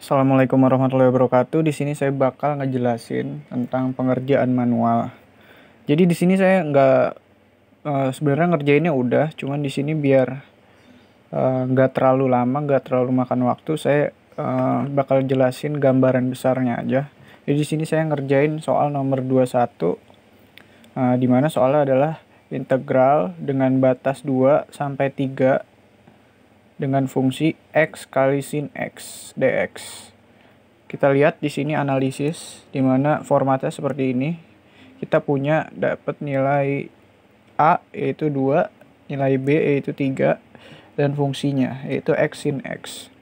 Assalamualaikum warahmatullahi wabarakatuh. Di sini saya bakal ngejelasin tentang pengerjaan manual. Jadi di sini saya sebenarnya ngerjainnya udah, cuman di sini biar nggak terlalu lama, nggak terlalu makan waktu, saya bakal jelasin gambaran besarnya aja. Jadi di sini saya ngerjain soal nomor 21, di mana soalnya adalah integral dengan batas 2 sampai 3 dengan fungsi x kali sin x dx. Kita lihat di sini analisis di mana formatnya seperti ini. Kita punya dapat nilai A yaitu 2, nilai B yaitu 3 dan fungsinya yaitu x sin x.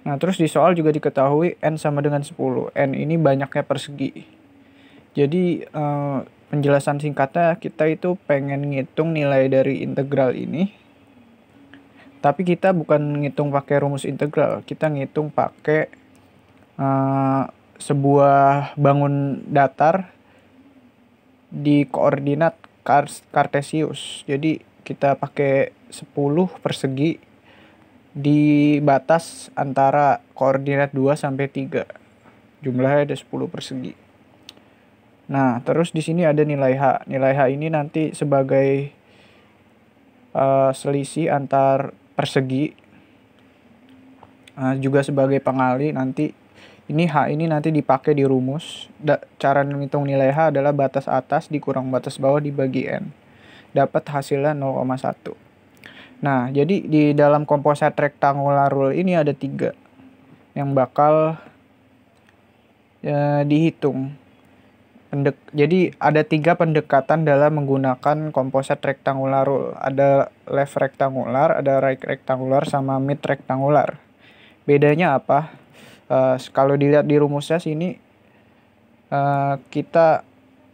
Nah, terus di soal juga diketahui n sama dengan 10. N ini banyaknya persegi. Jadi penjelasan singkatnya kita itu pengen ngitung nilai dari integral ini. Tapi kita bukan ngitung pakai rumus integral, kita ngitung pakai sebuah bangun datar di koordinat kartesius. Jadi kita pakai 10 persegi di batas antara koordinat 2 sampai 3. Jumlahnya ada 10 persegi. Nah, terus di sini ada nilai H. Nilai H ini nanti sebagai selisih antar persegi, juga sebagai pengali. Nanti ini H ini nanti dipakai di rumus. Cara menghitung nilai H adalah batas atas dikurang batas bawah dibagi N. Dapat hasilnya 0,1. Nah, jadi di dalam composite rectangular rule ini ada 3 yang bakal dihitung. Jadi ada 3 pendekatan dalam menggunakan composite rectangular rule. Ada left rectangular, ada right rectangular, sama mid rectangular. Bedanya apa? Kalau dilihat di rumusnya sini, kita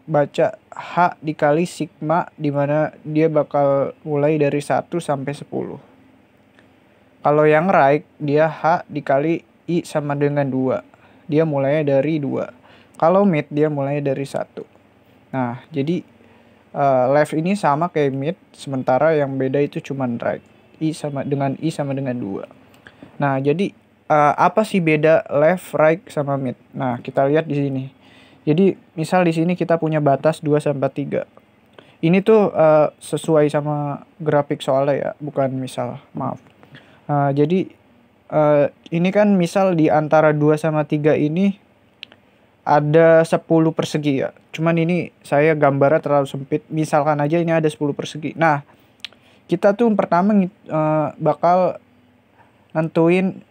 baca H dikali sigma, dimana dia bakal mulai dari 1 sampai 10. Kalau yang right, dia H dikali I sama dengan 2. Dia mulainya dari 2. Kalau mid dia mulai dari 1. Nah, jadi left ini sama kayak mid, sementara yang beda itu cuman right. I sama dengan 2. Nah, jadi apa sih beda left, right sama mid? Nah, kita lihat di sini. Jadi, misal di sini kita punya batas 2 sampai 3. Ini tuh sesuai sama grafik soalnya ya, bukan misal, maaf. Jadi ini kan misal di antara 2 sama 3 ini ada 10 persegi ya. Cuman ini saya gambarnya terlalu sempit. Misalkan aja ini ada 10 persegi. Nah, kita tuh pertama bakal nentuin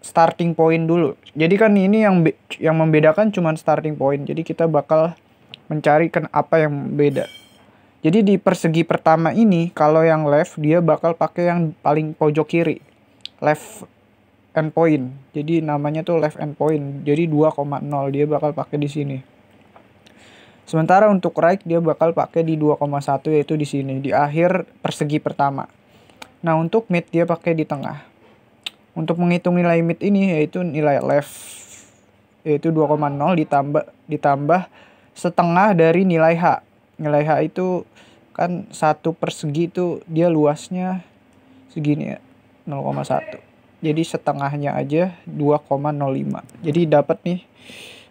starting point dulu. Jadi kan ini yang membedakan cuman starting point. Jadi kita bakal mencari apa yang beda. Jadi di persegi pertama ini, kalau yang left dia bakal pakai yang paling pojok kiri. Left endpoint. Jadi namanya tuh left endpoint. Jadi 2,0 dia bakal pakai di sini. Sementara untuk right dia bakal pakai di 2,1 yaitu di sini, di akhir persegi pertama. Nah, untuk mid dia pakai di tengah. Untuk menghitung nilai mid ini yaitu nilai left yaitu 2,0 ditambah setengah dari nilai H. Nilai H itu kan 1 persegi itu dia luasnya segini ya, 0,1. Jadi setengahnya aja 2,05. Jadi dapat nih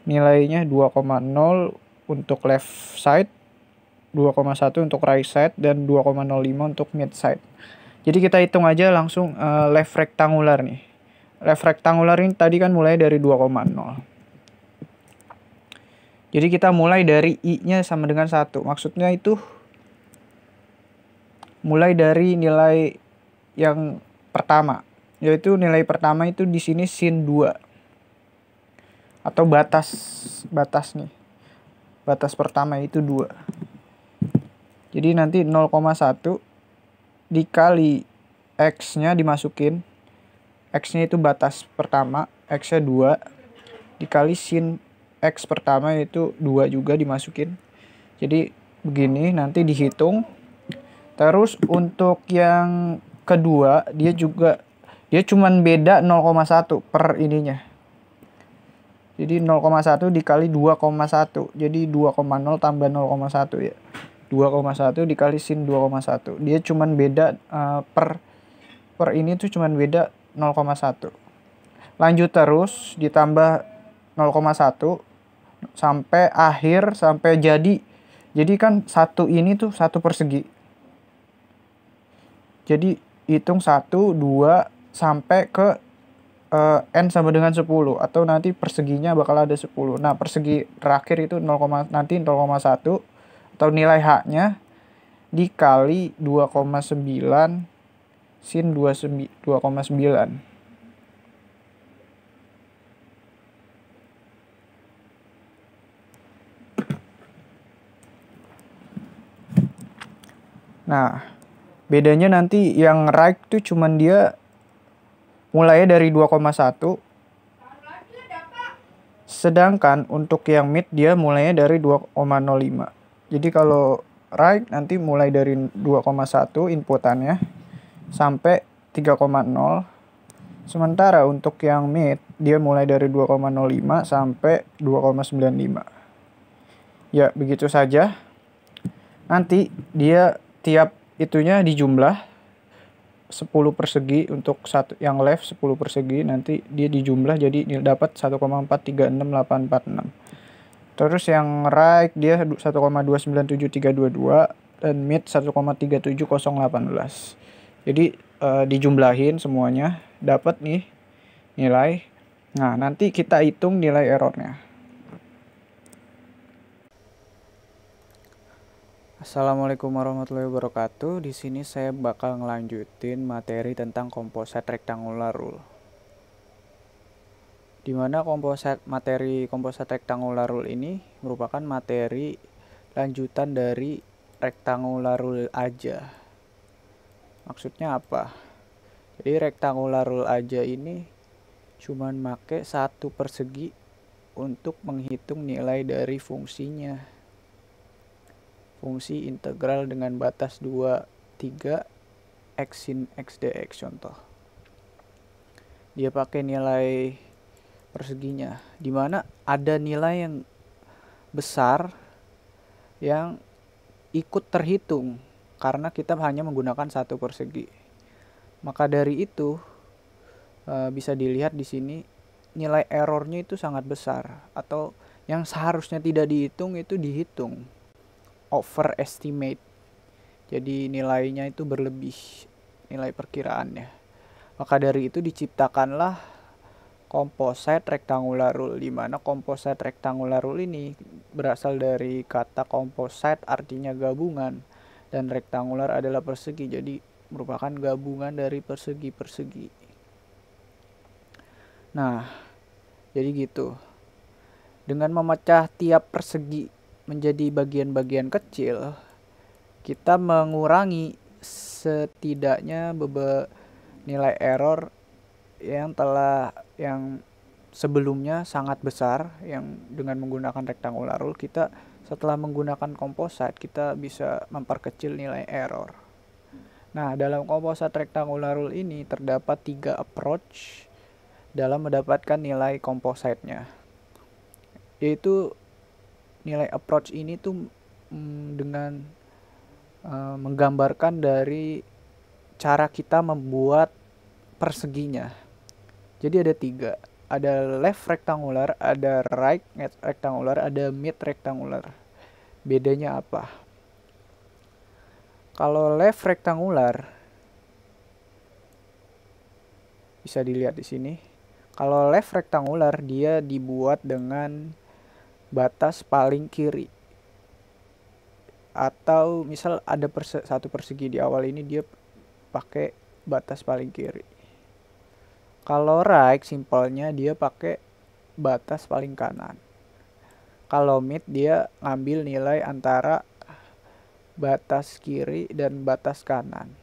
nilainya 2,0 untuk left side, 2,1 untuk right side, dan 2,05 untuk mid side. Jadi kita hitung aja langsung left rectangular nih. Left rectangular ini tadi kan mulai dari 2,0. Jadi kita mulai dari I-nya sama dengan 1. Maksudnya itu mulai dari nilai yang pertama. Yaitu nilai pertama itu di sini sin 2. Atau batas nih. Batas pertama itu 2. Jadi nanti 0,1 dikali X-nya dimasukin. X-nya itu batas pertama, X-nya 2. Dikali sin X pertama itu 2 juga dimasukin. Jadi begini nanti dihitung. Terus untuk yang kedua dia cuman beda 0,1 per ininya. Jadi 0,1 dikali 2,1. Jadi 2,0 tambah 0,1 ya. 2,1 dikali sin 2,1. Dia cuman beda per ini tuh cuman beda 0,1. lanjut terus ditambah 0,1 sampai akhir, sampai jadi kan satu ini tuh satu persegi, jadi hitung 1, 2 sampai ke N sama dengan 10, atau nanti perseginya bakal ada 10. Nah, persegi terakhir itu 0, nanti 0,1 atau nilai H-nya dikali 2,9 sin 2,9. Nah, bedanya nanti yang right tuh cuman dia mulainya dari 2,1, sedangkan untuk yang mid dia mulainya dari 2,05. Jadi kalau right nanti mulai dari 2,1 inputannya sampai 3,0. Sementara untuk yang mid dia mulai dari 2,05 sampai 2,95. Ya, begitu saja. Nanti dia tiap itunya dijumlah 10 persegi untuk satu yang left 10 persegi, nanti dia dijumlah jadi dapat 1,436,846. Terus yang right dia 1,297,322 dan mid 1,370,18. Jadi dijumlahin semuanya dapat nih nilai. Nah, nanti kita hitung nilai errornya. Assalamualaikum warahmatullahi wabarakatuh. Di sini saya bakal ngelanjutin materi tentang composite rectangular rule. Dimana materi composite rectangular rule ini merupakan materi lanjutan dari rectangular rule aja. Maksudnya apa? Jadi rectangular rule aja ini cuman make satu persegi untuk menghitung nilai dari fungsinya. Fungsi integral dengan batas 2, 3 x sin x dx contoh. Dia pakai nilai perseginya, dimana ada nilai yang besar yang ikut terhitung karena kita hanya menggunakan satu persegi. Maka dari itu bisa dilihat di sini nilai errornya itu sangat besar, atau yang seharusnya tidak dihitung itu dihitung. Overestimate, jadi nilainya itu berlebih, nilai perkiraannya. Maka dari itu diciptakanlah composite rectangular rule, di mana composite rectangular rule ini berasal dari kata composite artinya gabungan dan rectangular adalah persegi, jadi merupakan gabungan dari persegi-persegi. Nah, jadi gitu. Dengan memecah tiap persegi menjadi bagian-bagian kecil, kita mengurangi setidaknya nilai error yang sebelumnya sangat besar, yang dengan menggunakan rectangular rule kita setelah menggunakan composite kita bisa memperkecil nilai error. Nah, dalam composite rectangular rule ini terdapat 3 approach dalam mendapatkan nilai composite-nya, yaitu nilai approach ini tuh dengan menggambarkan dari cara kita membuat perseginya. Jadi ada 3, ada left rectangular, ada right rectangular, ada mid rectangular. Bedanya apa? Kalau left rectangular bisa dilihat di sini. Kalau left rectangular dia dibuat dengan batas paling kiri, atau misal ada satu persegi di awal ini dia pakai batas paling kiri. Kalau right simpelnya dia pakai batas paling kanan. Kalau mid dia ngambil nilai antara batas kiri dan batas kanan.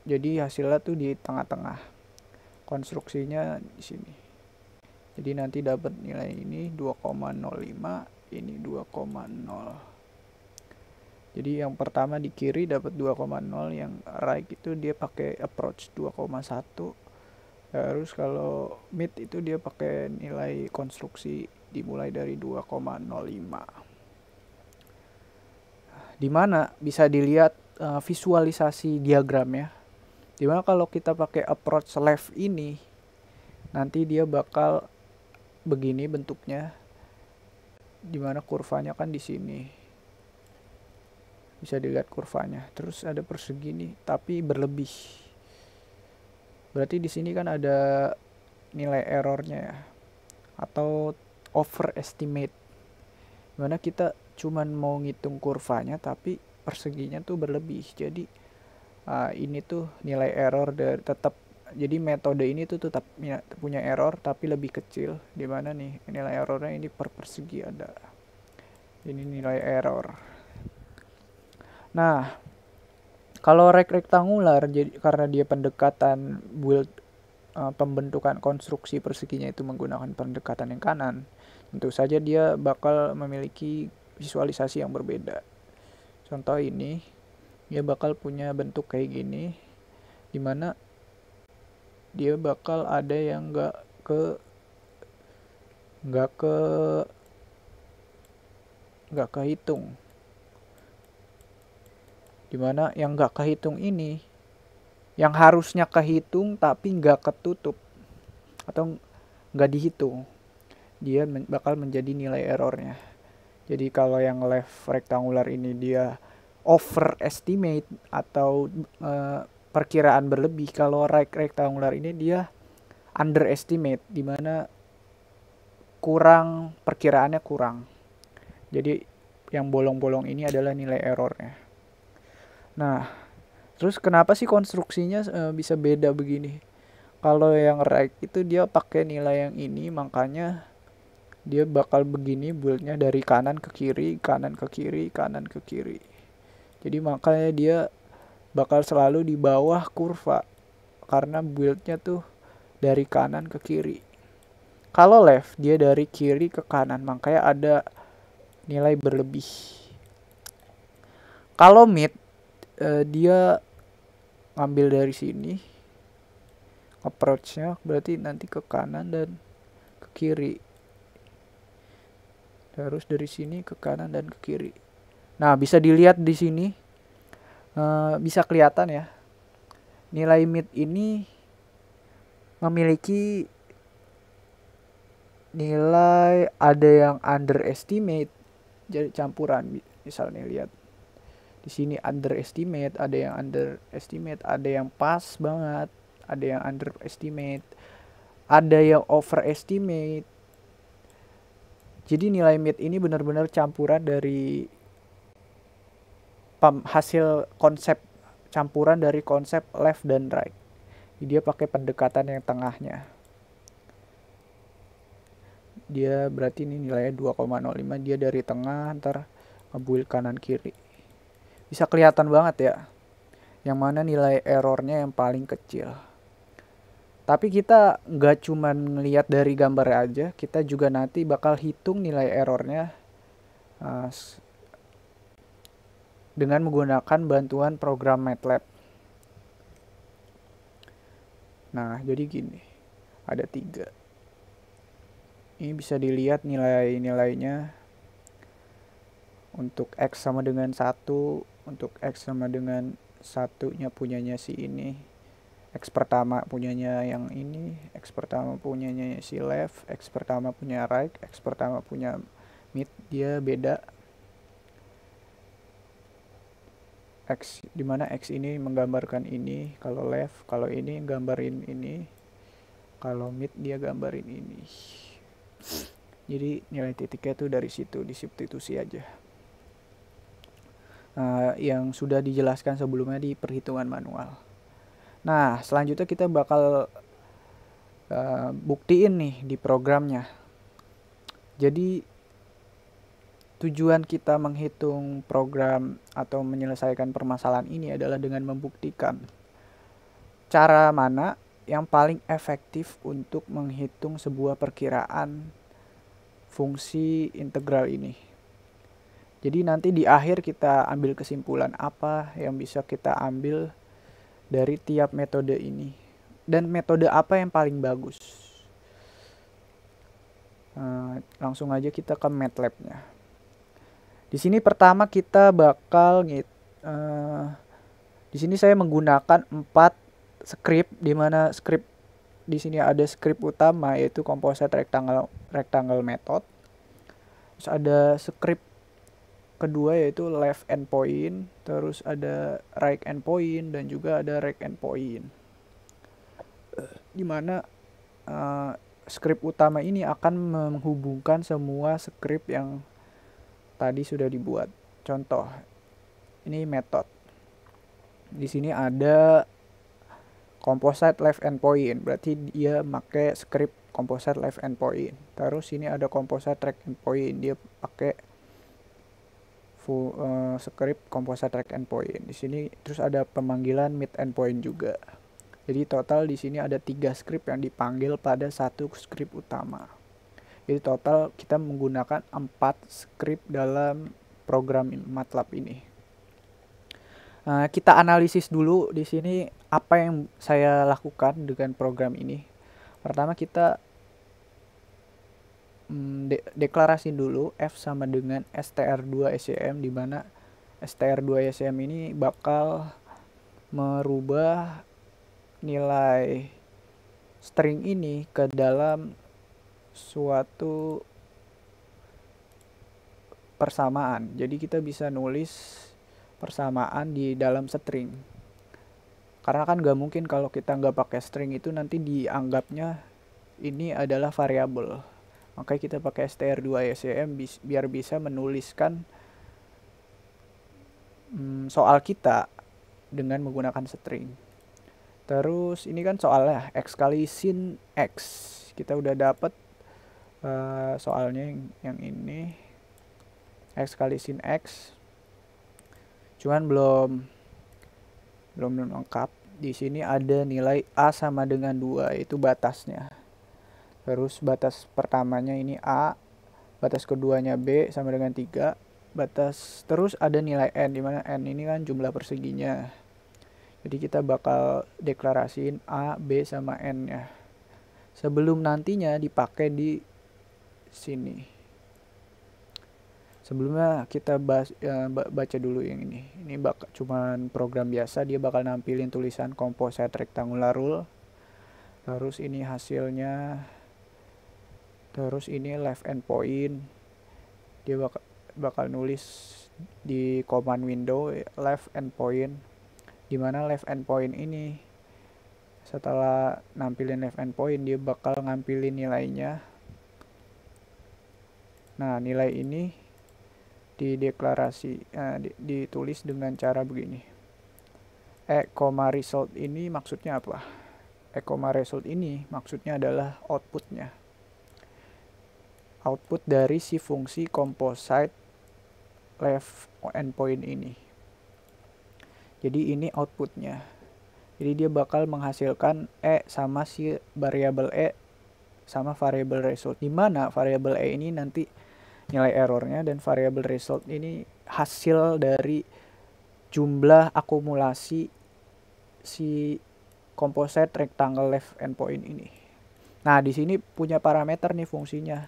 Jadi hasilnya tuh di tengah-tengah. Konstruksinya di sini. Jadi nanti dapat nilai ini 2,05, ini 2,0. Jadi yang pertama di kiri dapat 2,0, yang right itu dia pakai approach 2,1. Terus kalau mid itu dia pakai nilai konstruksi dimulai dari 2,05. Dimana bisa dilihat visualisasi diagramnya. Dimana kalau kita pakai approach left ini, nanti dia bakal begini bentuknya. Dimana kurvanya kan di sini. Bisa dilihat kurvanya. Terus ada persegi nih, tapi berlebih. Berarti di sini kan ada nilai errornya ya, atau overestimate. Dimana kita cuman mau ngitung kurvanya, tapi perseginya tuh berlebih. Jadi ini tuh nilai error dari tetap. Jadi metode ini tuh tetap punya error tapi lebih kecil. Dimana nih nilai errornya ini per persegi ada. Ini nilai error. Nah, kalau rektangular, jadi karena dia pendekatan build pembentukan konstruksi perseginya itu menggunakan pendekatan yang kanan, tentu saja dia bakal memiliki visualisasi yang berbeda. Contoh ini, dia bakal punya bentuk kayak gini, dimana dia bakal ada yang nggak kehitung. Dimana yang nggak kehitung ini, yang harusnya kehitung tapi nggak ketutup atau nggak dihitung, dia bakal menjadi nilai errornya. Jadi kalau yang left rectangular ini dia overestimate atau perkiraan berlebih. Kalau right rectangular ini dia underestimate, dimana kurang, perkiraannya kurang. Jadi yang bolong-bolong ini adalah nilai errornya. Nah, terus kenapa sih konstruksinya bisa beda begini? Kalau yang right itu dia pakai nilai yang ini, makanya dia bakal begini build-nya dari kanan ke kiri, kanan ke kiri, kanan ke kiri. Jadi makanya dia bakal selalu di bawah kurva karena build-nya tuh dari kanan ke kiri. Kalau left dia dari kiri ke kanan, makanya ada nilai berlebih. Kalau mid dia ngambil dari sini, approach-nya berarti nanti ke kanan dan ke kiri. Terus dari sini ke kanan dan ke kiri. Nah, bisa dilihat di sini, bisa kelihatan ya, nilai mid ini memiliki nilai ada yang underestimate, jadi campuran. Misalnya lihat di sini underestimate, ada yang underestimate, ada yang pas banget, ada yang underestimate, ada yang overestimate. Jadi nilai mid ini benar-benar campuran dari hasil konsep, campuran dari konsep left dan right. Dia pakai pendekatan yang tengahnya. Dia berarti ini nilainya 2,05, dia dari tengah ntar ngebuild kanan kiri. Bisa kelihatan banget ya, yang mana nilai errornya yang paling kecil. Tapi kita nggak cuma ngelihat dari gambar aja, kita juga nanti bakal hitung nilai errornya dengan menggunakan bantuan program MATLAB. Nah, jadi gini, ada 3. Ini bisa dilihat nilai-nilainya. Untuk X sama dengan 1, untuk X sama dengan 1-nya punyanya si ini, X pertama punyanya yang ini, X pertama punyanya si left, X pertama punya right, X pertama punya mid, dia beda. X, dimana X ini menggambarkan ini, kalau left, kalau ini gambarin ini, kalau mid dia gambarin ini. Jadi nilai titiknya tuh dari situ, disubstitusi aja. Yang sudah dijelaskan sebelumnya di perhitungan manual. Nah, selanjutnya kita bakal buktiin nih di programnya. Jadi tujuan kita menghitung program atau menyelesaikan permasalahan ini adalah dengan membuktikan cara mana yang paling efektif untuk menghitung sebuah perkiraan fungsi integral ini. Jadi nanti di akhir kita ambil kesimpulan apa yang bisa kita ambil dari tiap metode ini. Dan metode apa yang paling bagus. Langsung aja kita ke MATLAB-nya. Di sini pertama kita bakal Di sini saya menggunakan 4 script, di mana script di sini ada script utama yaitu composite rectangle method. Terus ada script kedua yaitu left endpoint, terus ada right endpoint dan juga ada right endpoint. Di mana script utama ini akan menghubungkan semua script yang tadi sudah dibuat. Contoh, ini method. Di sini ada composite left endpoint, berarti dia pakai script composite left endpoint. Terus ini ada composite right endpoint, dia pakai script composite right endpoint. Di sini terus ada pemanggilan mid endpoint juga. Jadi total di sini ada 3 script yang dipanggil pada satu script utama. Jadi total kita menggunakan 4 script dalam program MATLAB ini. Kita analisis dulu di sini apa yang saya lakukan dengan program ini. Pertama kita deklarasi dulu F sama dengan str2scm, di mana str2scm ini bakal merubah nilai string ini ke dalam suatu persamaan. Jadi kita bisa nulis persamaan di dalam string. Karena kan gak mungkin kalau kita nggak pakai string itu nanti dianggapnya ini adalah variabel. Makanya kita pakai str2scm biar bisa menuliskan soal kita dengan menggunakan string. Terus ini kan soalnya x kali sin x. Kita udah dapat soalnya yang ini x kali sin x. Cuman belum lengkap. Di sini ada nilai a sama dengan 2, itu batasnya. Terus batas pertamanya ini a, batas keduanya b sama dengan 3, batas terus ada nilai n, dimana n ini kan jumlah perseginya. Jadi kita bakal deklarasiin a, b sama n nya sebelum nantinya dipakai di sini. Sebelumnya kita baca dulu yang ini. Ini cuman program biasa, dia bakal nampilin tulisan composite rectangular rule. Terus ini hasilnya. Terus ini left endpoint. Dia bakal nulis di command window left endpoint. Dimana left endpoint ini setelah nampilin left endpoint dia bakal ngampilin nilainya. Nah, nilai ini ditulis dengan cara begini. Result ini maksudnya apa? Result ini maksudnya adalah outputnya. Output dari si fungsi composite left endpoint ini. Jadi ini outputnya. Jadi dia bakal menghasilkan sama si variabel sama variabel result. Dimana variabel ini nanti nilai errornya dan variabel result ini hasil dari jumlah akumulasi si composite rectangle left endpoint ini. Nah, di sini punya parameter nih fungsinya.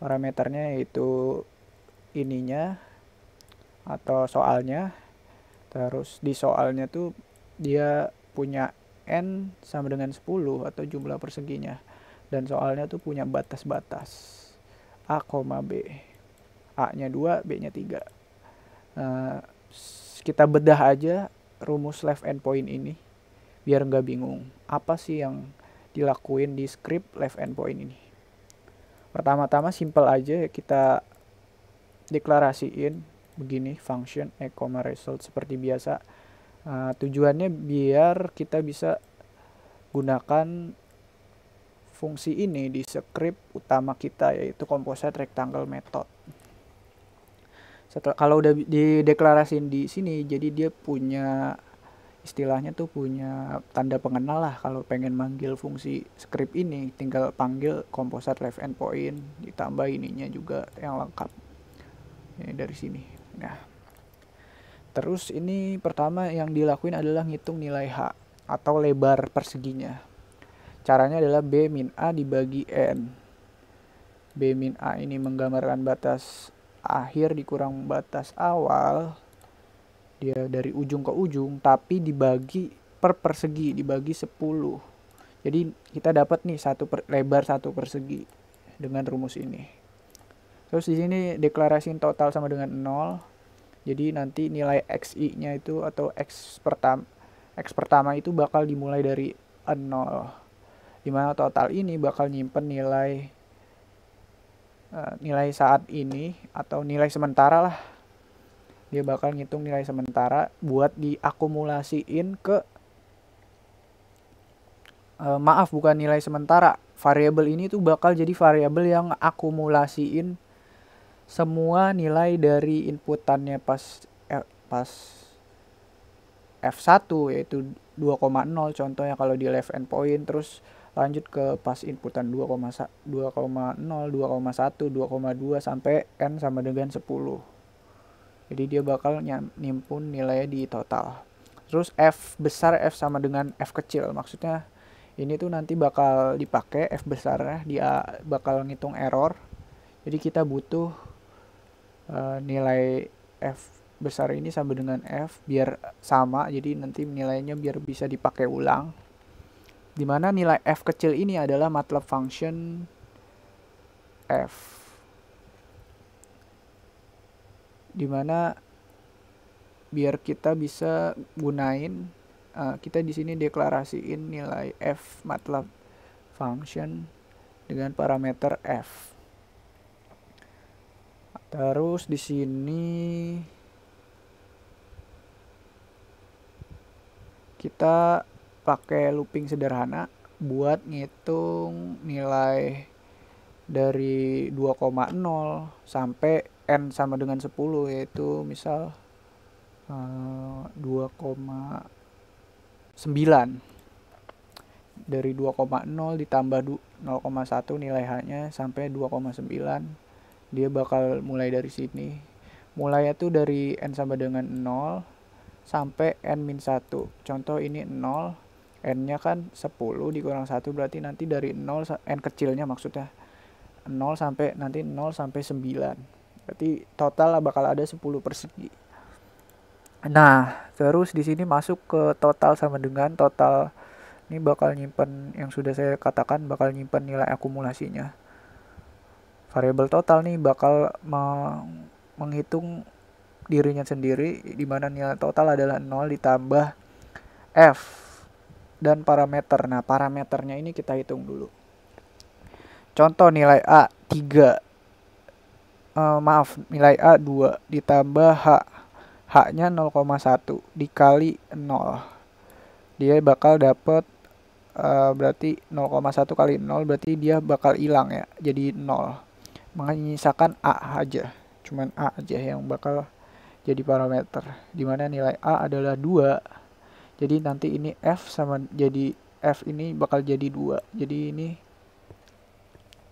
Parameternya yaitu ininya atau soalnya. Terus di soalnya tuh dia punya n sama dengan 10 atau jumlah perseginya. Dan soalnya tuh punya batas-batas. A, B. A-nya 2, B-nya 3. Kita bedah aja rumus left endpoint ini biar nggak bingung. Apa sih yang dilakuin di script left endpoint ini? Pertama-tama simple aja, kita deklarasiin begini function result seperti biasa. Tujuannya biar kita bisa gunakan fungsi ini di script utama kita yaitu composite rectangle method. Kalau udah dideklarasiin di sini, jadi dia punya istilahnya tuh punya tanda pengenal lah. Kalau pengen manggil fungsi script ini tinggal panggil composite left endpoint ditambah ininya juga yang lengkap. Ini dari sini. Nah, terus ini pertama yang dilakuin adalah ngitung nilai H atau lebar perseginya. Caranya adalah B min A dibagi N. B min A ini menggambarkan batas akhir dikurang batas awal. dia dari ujung ke ujung, tapi dibagi per persegi, dibagi 10. Jadi kita dapat nih lebar satu persegi dengan rumus ini. Terus di sini deklarasiin total sama dengan 0. Jadi nanti nilai xi-nya itu atau x pertama itu bakal dimulai dari 0. Dimana total ini bakal nyimpen nilai saat ini atau nilai sementara lah. Dia bakal ngitung nilai sementara buat diakumulasiin ke bukan nilai sementara. Variabel ini tuh bakal jadi variabel yang akumulasiin semua nilai dari inputannya pas F1 yaitu 2,0 contohnya kalau di left endpoint, terus lanjut ke pas inputan 2,0, 2,1, 2,2 sampai n sama dengan 10. Jadi dia bakal nimpun nilainya di total. Terus F besar F sama dengan F kecil, maksudnya ini tuh nanti bakal dipakai F besarnya, dia bakal ngitung error. Jadi kita butuh nilai F besar ini sama dengan F biar sama, jadi nanti nilainya biar bisa dipakai ulang. Dimana nilai F kecil ini adalah MATLAB function F, dimana biar kita bisa gunain kita di sini deklarasiin nilai F MATLAB function dengan parameter F. Terus di sini kita pakai looping sederhana buat ngitung nilai dari 2,0 sampai n sama dengan 10, yaitu misal 2,9. Dari 2,0 ditambah 0,1 nilai h-nya sampai 2,9. Dia bakal mulai dari sini. Mulainya tuh dari n sama dengan 0 sampai n-1. Contoh ini 0, n-nya kan 10 dikurang 1, berarti nanti dari 0, n kecilnya maksudnya 0 sampai nanti 0 sampai 9. Berarti total bakal ada 10 persegi. Nah, terus di sini masuk ke total sama dengan total. Ini bakal nyimpen yang sudah saya katakan, bakal nyimpen nilai akumulasinya. Variabel total nih bakal menghitung dirinya sendiri, di mana nilai total adalah 0 ditambah F dan parameter. Nah, parameternya ini kita hitung dulu. Contoh nilai A 3. Nilai A 2 ditambah H-nya 0,1 dikali 0. Dia bakal dapat berarti 0,1 kali 0 berarti dia bakal hilang ya, jadi 0. Menyisakan A aja. Cuman A aja yang bakal jadi parameter, dimana nilai A adalah 2. Jadi nanti ini F sama jadi F ini bakal jadi 2. Jadi ini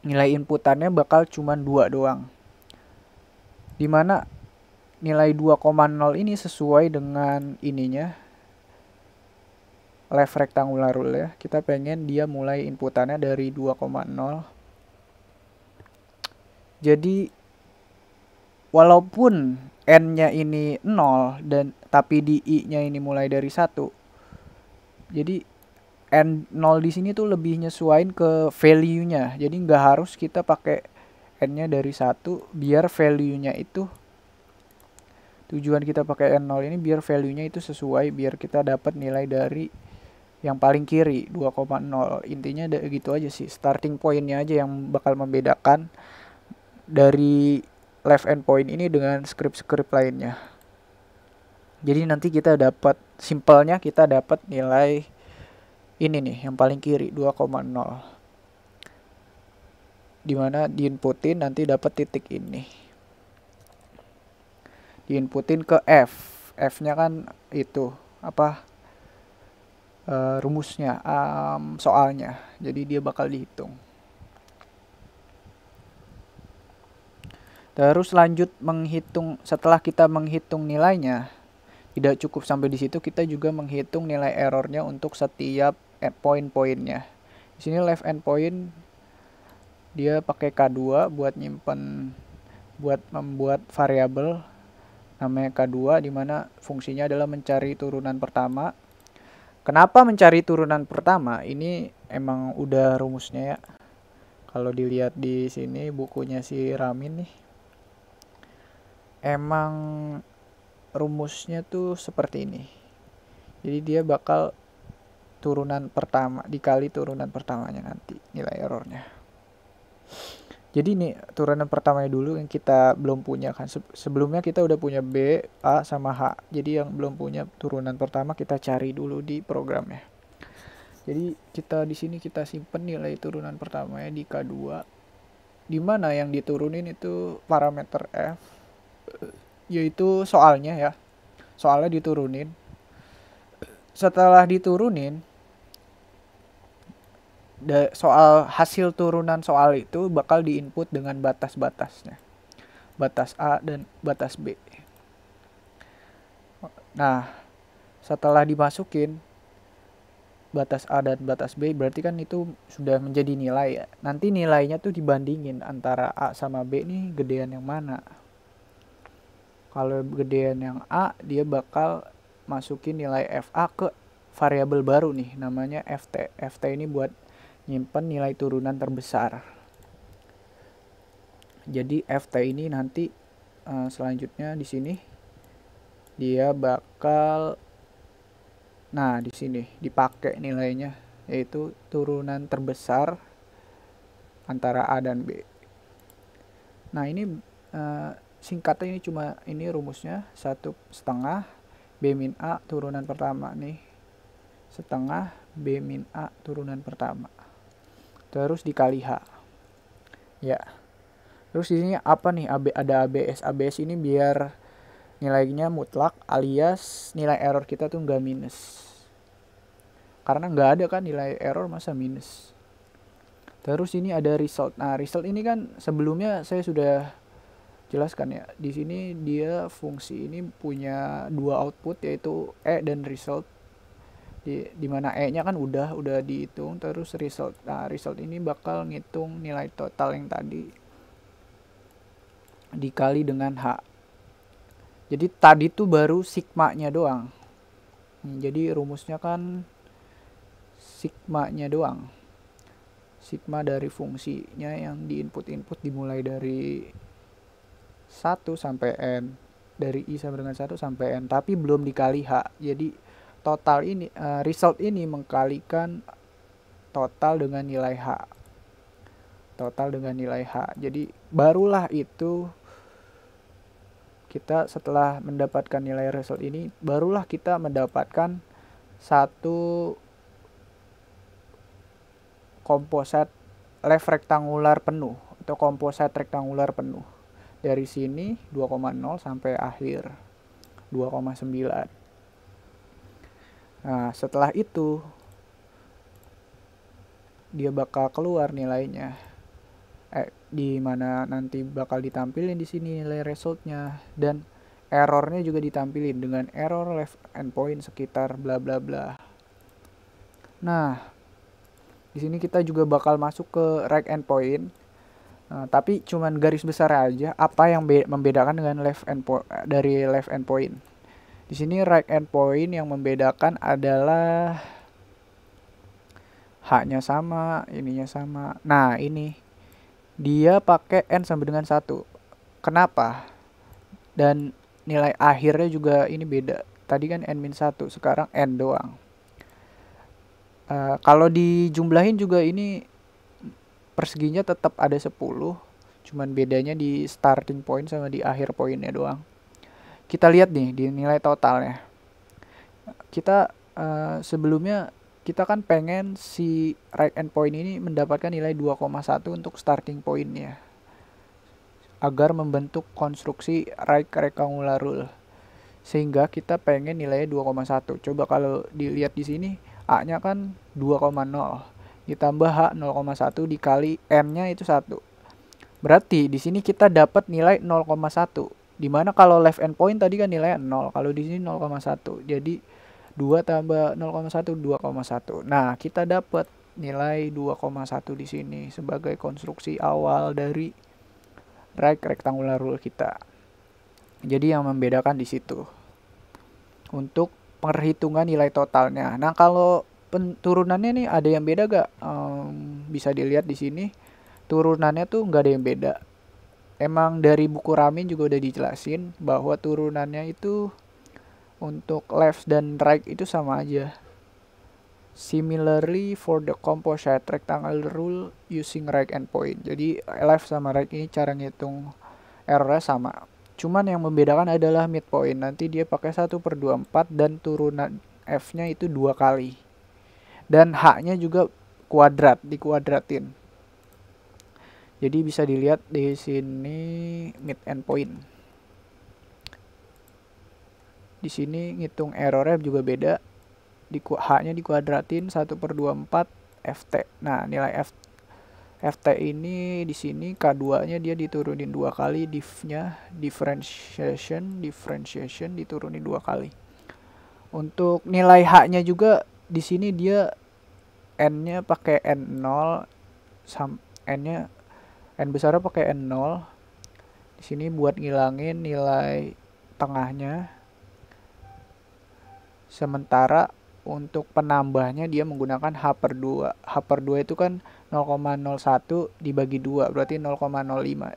nilai inputannya bakal cuman 2 doang. Dimana nilai 2,0 ini sesuai dengan ininya left rectangular rule ya. Kita pengen dia mulai inputannya dari 2,0. Jadi walaupun n-nya ini 0 dan tapi di i-nya ini mulai dari 1. Jadi n0 di sini tuh lebih nyesuaiin ke value-nya. Jadi nggak harus kita pakai n-nya dari 1 biar value-nya itu, tujuan kita pakai n0 ini biar value-nya itu sesuai, biar kita dapat nilai dari yang paling kiri 2,0. Intinya gitu aja sih. Starting point-nya aja yang bakal membedakan dari left endpoint ini dengan script-script lainnya. Jadi nanti kita dapat simpelnya, kita dapat nilai ini nih yang paling kiri 2,0. Dimana diinputin nanti dapat titik ini. Diinputin ke F. F-nya kan itu apa? Rumusnya, soalnya. Jadi dia bakal dihitung. Terus lanjut menghitung, setelah kita menghitung nilainya, tidak cukup sampai di situ, kita juga menghitung nilai errornya untuk setiap poin-poinnya. Di sini left endpoint dia pakai K2 buat nyimpen, buat membuat variabel namanya K2, di mana fungsinya adalah mencari turunan pertama. Kenapa mencari turunan pertama? Ini emang udah rumusnya ya. Kalau dilihat di sini bukunya si Ramin nih, emang rumusnya tuh seperti ini. Jadi dia bakal turunan pertama dikali turunan pertamanya nanti nilai errornya. Jadi nih turunan pertamanya dulu yang kita belum punya kan. Sebelumnya kita udah punya B, A sama H. Jadi yang belum punya turunan pertama kita cari dulu di programnya. Jadi kita di sini kita simpen nilai turunan pertamanya di K2. Di mana yang diturunin itu parameter F, yaitu soalnya ya. Soalnya diturunin. Setelah diturunin, soal hasil turunan soal itu bakal diinput dengan batas-batasnya. Batas A dan batas B. Nah, setelah dimasukin batas A dan batas B, berarti kan itu sudah menjadi nilai ya. Nanti nilainya tuh dibandingin antara A sama B nih gedean yang mana. Kalau gedean yang A, dia bakal masukin nilai FA ke variabel baru nih, namanya FT. FT ini buat nyimpen nilai turunan terbesar. Jadi FT ini nanti selanjutnya di sini dia bakal, nah di sini dipakai nilainya, yaitu turunan terbesar antara A dan B. Nah ini singkatnya ini cuma ini rumusnya 1/2 B min A turunan pertama nih, setengah B min A turunan pertama, terus dikali H ya. Terus di sini apa nih, ada ABS. ABS ini biar nilainya mutlak, alias nilai error kita tuh nggak minus, karena nggak ada kan nilai error masa minus. Terus ini ada result. Nah result ini kan sebelumnya saya sudah jelaskan ya. Di sini dia fungsi ini punya dua output, yaitu E dan result. Di mana E nya kan udah dihitung, terus result. Nah result ini bakal ngitung nilai total yang tadi dikali dengan H. Jadi tadi tuh baru sigmanya doang. Jadi rumusnya kan sigmanya doang. Sigma dari fungsinya yang diinput dimulai dari 1 sampai N. Dari I sampai dengan 1 sampai N. Tapi belum dikali H. Jadi total ini, result ini mengkalikan total dengan nilai H. Total dengan nilai H. Jadi barulah itu kita setelah mendapatkan nilai result ini, barulah kita mendapatkan satu komposit left rektangular penuh atau komposit rektangular penuh. Dari sini 2,0 sampai akhir 2,9. Nah, setelah itu dia bakal keluar nilainya. Di mana nanti bakal ditampilin di sini nilai resultnya, dan errornya juga ditampilin dengan error left endpoint sekitar bla bla bla. Nah, di sini kita juga bakal masuk ke right endpoint. Nah, tapi cuman garis besar aja apa yang membedakan dengan left endpoint dari left endpoint. Di sini right endpoint yang membedakan adalah H-nya sama, ininya sama. Nah, ini dia pakai N sampai dengan 1. Kenapa? Dan nilai akhirnya juga ini beda. Tadi kan N-1, sekarang N doang. Kalau dijumlahin juga ini perseginya tetap ada 10. Cuman bedanya di starting point sama di akhir poinnya doang. Kita lihat nih di nilai totalnya. Kita sebelumnya kita kan pengen si right endpoint ini mendapatkan nilai 2,1 untuk starting pointnya, agar membentuk konstruksi right rectangular rule. Sehingga kita pengen nilainya 2,1. Coba kalau dilihat di sini, A-nya kan 2,0. Ditambah H 0,1 dikali N-nya itu 1. Berarti di sini kita dapat nilai 0,1. Dimana kalau left endpoint tadi kan nilainya 0. Kalau di sini 0,1. Jadi 2 tambah 0,1 2,1. Nah, kita dapat nilai 2,1 di sini sebagai konstruksi awal dari right rectangular rule kita. Jadi yang membedakan di situ untuk perhitungan nilai totalnya. Nah, kalau turunannya nih ada yang beda gak? Bisa dilihat di sini turunannya tuh nggak ada yang beda. Emang dari buku Ramin juga udah dijelasin bahwa turunannya itu untuk left dan right itu sama aja. Similarly for the composite rectangle rule using right endpoint. Jadi left sama right ini cara ngitung errornya sama. Cuman yang membedakan adalah midpoint. Nanti dia pakai 1/24 dan turunan F-nya itu 2 kali. Dan H-nya juga kuadrat, dikuadratin. Jadi bisa dilihat di sini mid endpoint. Di sini ngitung errornya juga beda. H-nya dikuadratin 1/24 FT. Nah, nilai FT ini di sini K2-nya dia diturunin 2 kali, diff-nya differentiation diturunin 2 kali. Untuk nilai H-nya juga di sini dia N-nya pakai N0 N-nya N besarnya pakai N0. Di sini buat ngilangin nilai tengahnya. Sementara untuk penambahnya dia menggunakan H/2. H/2 itu kan 0,01 dibagi 2 berarti 0,05.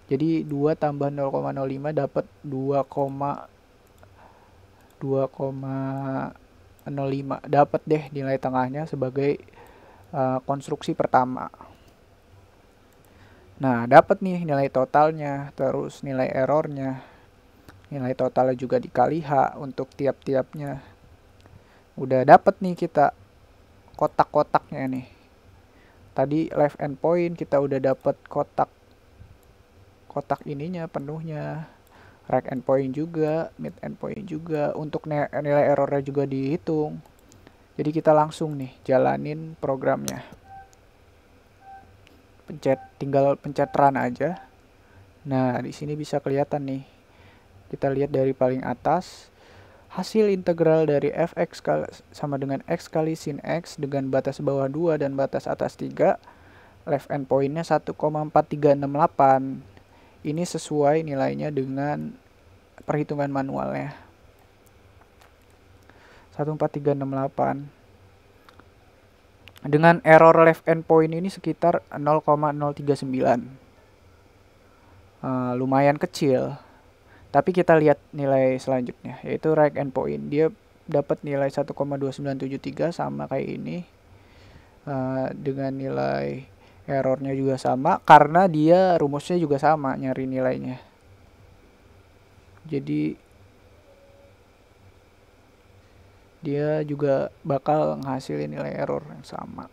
Jadi 2 tambah 0,05 dapat 2,05. Dapat deh nilai tengahnya sebagai konstruksi pertama. Nah, dapat nih nilai totalnya, terus nilai errornya. Nilai totalnya juga dikali H untuk tiap-tiapnya. Udah dapat nih kita kotak-kotaknya nih. Tadi left endpoint kita udah dapat kotak ininya penuhnya. Right endpoint juga, mid endpoint juga. Untuk nilai errornya juga dihitung. Jadi kita langsung nih jalanin programnya. Tinggal pencet run aja. Nah, di sini bisa kelihatan nih. Kita lihat dari paling atas. Hasil integral dari fx sama dengan x kali sin x dengan batas bawah 2 dan batas atas 3. Left endpointnya 1,4368. Ini sesuai nilainya dengan perhitungan manualnya. 1,4368. Dengan error left endpoint ini sekitar 0,039. Lumayan kecil. Tapi kita lihat nilai selanjutnya, yaitu right endpoint. Dia dapat nilai 1,2973 sama kayak ini. Dengan nilai errornya juga sama, karena dia rumusnya juga sama nyari nilainya. Jadi dia juga bakal menghasilkan nilai error yang sama.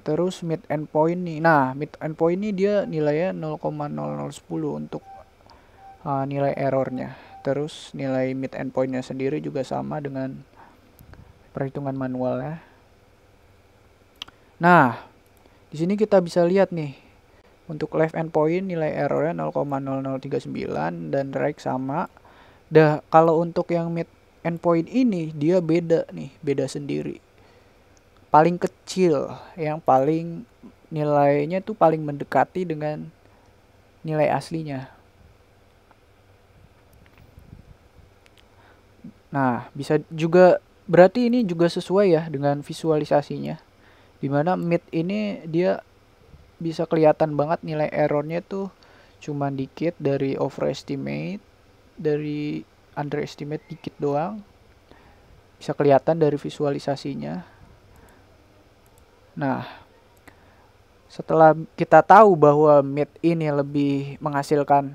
Terus mid endpoint nih. Nah, mid endpoint ini dia nilainya 0,0010 untuk nilai errornya. Terus nilai mid endpointnya sendiri juga sama dengan perhitungan manualnya. Nah, di sini kita bisa lihat nih. Untuk left endpoint nilai errornya 0,0039 dan right sama. Kalau untuk yang mid endpoint ini dia beda nih, beda sendiri. Paling kecil, yang paling nilainya tuh paling mendekati dengan nilai aslinya. Nah, bisa juga berarti ini juga sesuai ya dengan visualisasinya. Dimana mid ini dia bisa kelihatan banget nilai errornya tuh cuman dikit, dari overestimate, dari underestimate dikit doang. Bisa kelihatan dari visualisasinya. Nah, setelah kita tahu bahwa mid ini lebih menghasilkan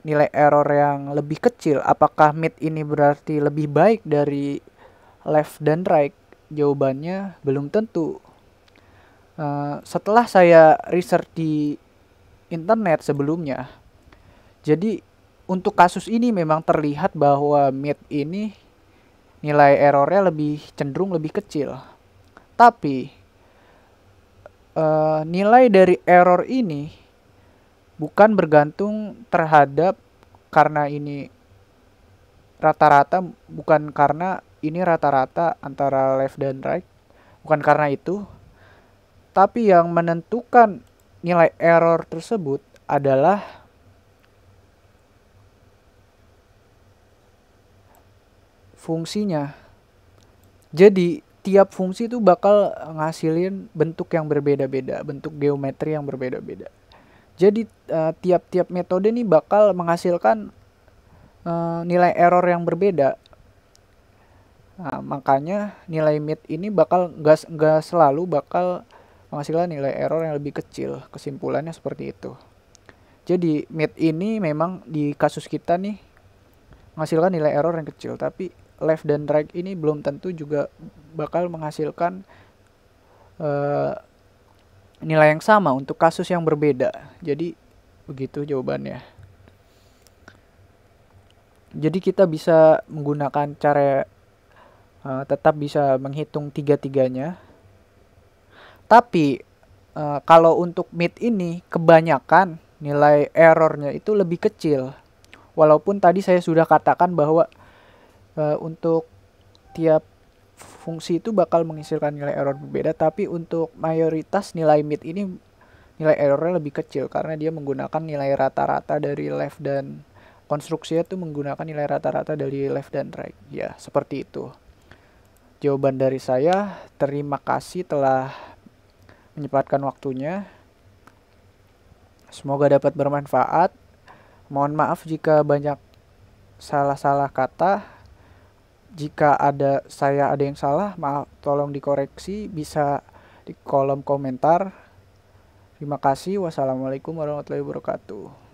nilai error yang lebih kecil, apakah mid ini berarti lebih baik dari left dan right? Jawabannya belum tentu. Setelah saya research di internet sebelumnya, jadi untuk kasus ini memang terlihat bahwa mid ini nilai errornya lebih cenderung lebih kecil. Tapi nilai dari error ini bukan bergantung terhadap karena ini rata-rata, bukan karena ini rata-rata antara left dan right, bukan karena itu. Tapi yang menentukan nilai error tersebut adalah fungsinya. Jadi tiap fungsi itu bakal ngasilin bentuk yang berbeda-beda, bentuk geometri yang berbeda-beda. Jadi tiap-tiap metode nih bakal menghasilkan nilai error yang berbeda. Nah, makanya nilai MIT ini bakal nggak selalu bakal menghasilkan nilai error yang lebih kecil. Kesimpulannya seperti itu. Jadi MIT ini memang di kasus kita nih menghasilkan nilai error yang kecil, tapi left dan right ini belum tentu juga bakal menghasilkan nilai yang sama untuk kasus yang berbeda. Jadi begitu jawabannya. Jadi kita bisa menggunakan cara tetap bisa menghitung tiga-tiganya. Tapi kalau untuk MIT ini kebanyakan nilai errornya itu lebih kecil. Walaupun tadi saya sudah katakan bahwa untuk tiap fungsi itu bakal menghasilkan nilai error berbeda, tapi untuk mayoritas nilai MIT ini nilai errornya lebih kecil karena dia menggunakan nilai rata-rata dari left dan konstruksinya itu menggunakan nilai rata-rata dari left dan right. Ya, seperti itu. Jawaban dari saya, terima kasih telah menyempatkan waktunya. Semoga dapat bermanfaat. Mohon maaf jika banyak salah-salah kata. Jika saya ada yang salah, maaf, tolong dikoreksi, bisa di kolom komentar. Terima kasih. Wassalamualaikum warahmatullahi wabarakatuh.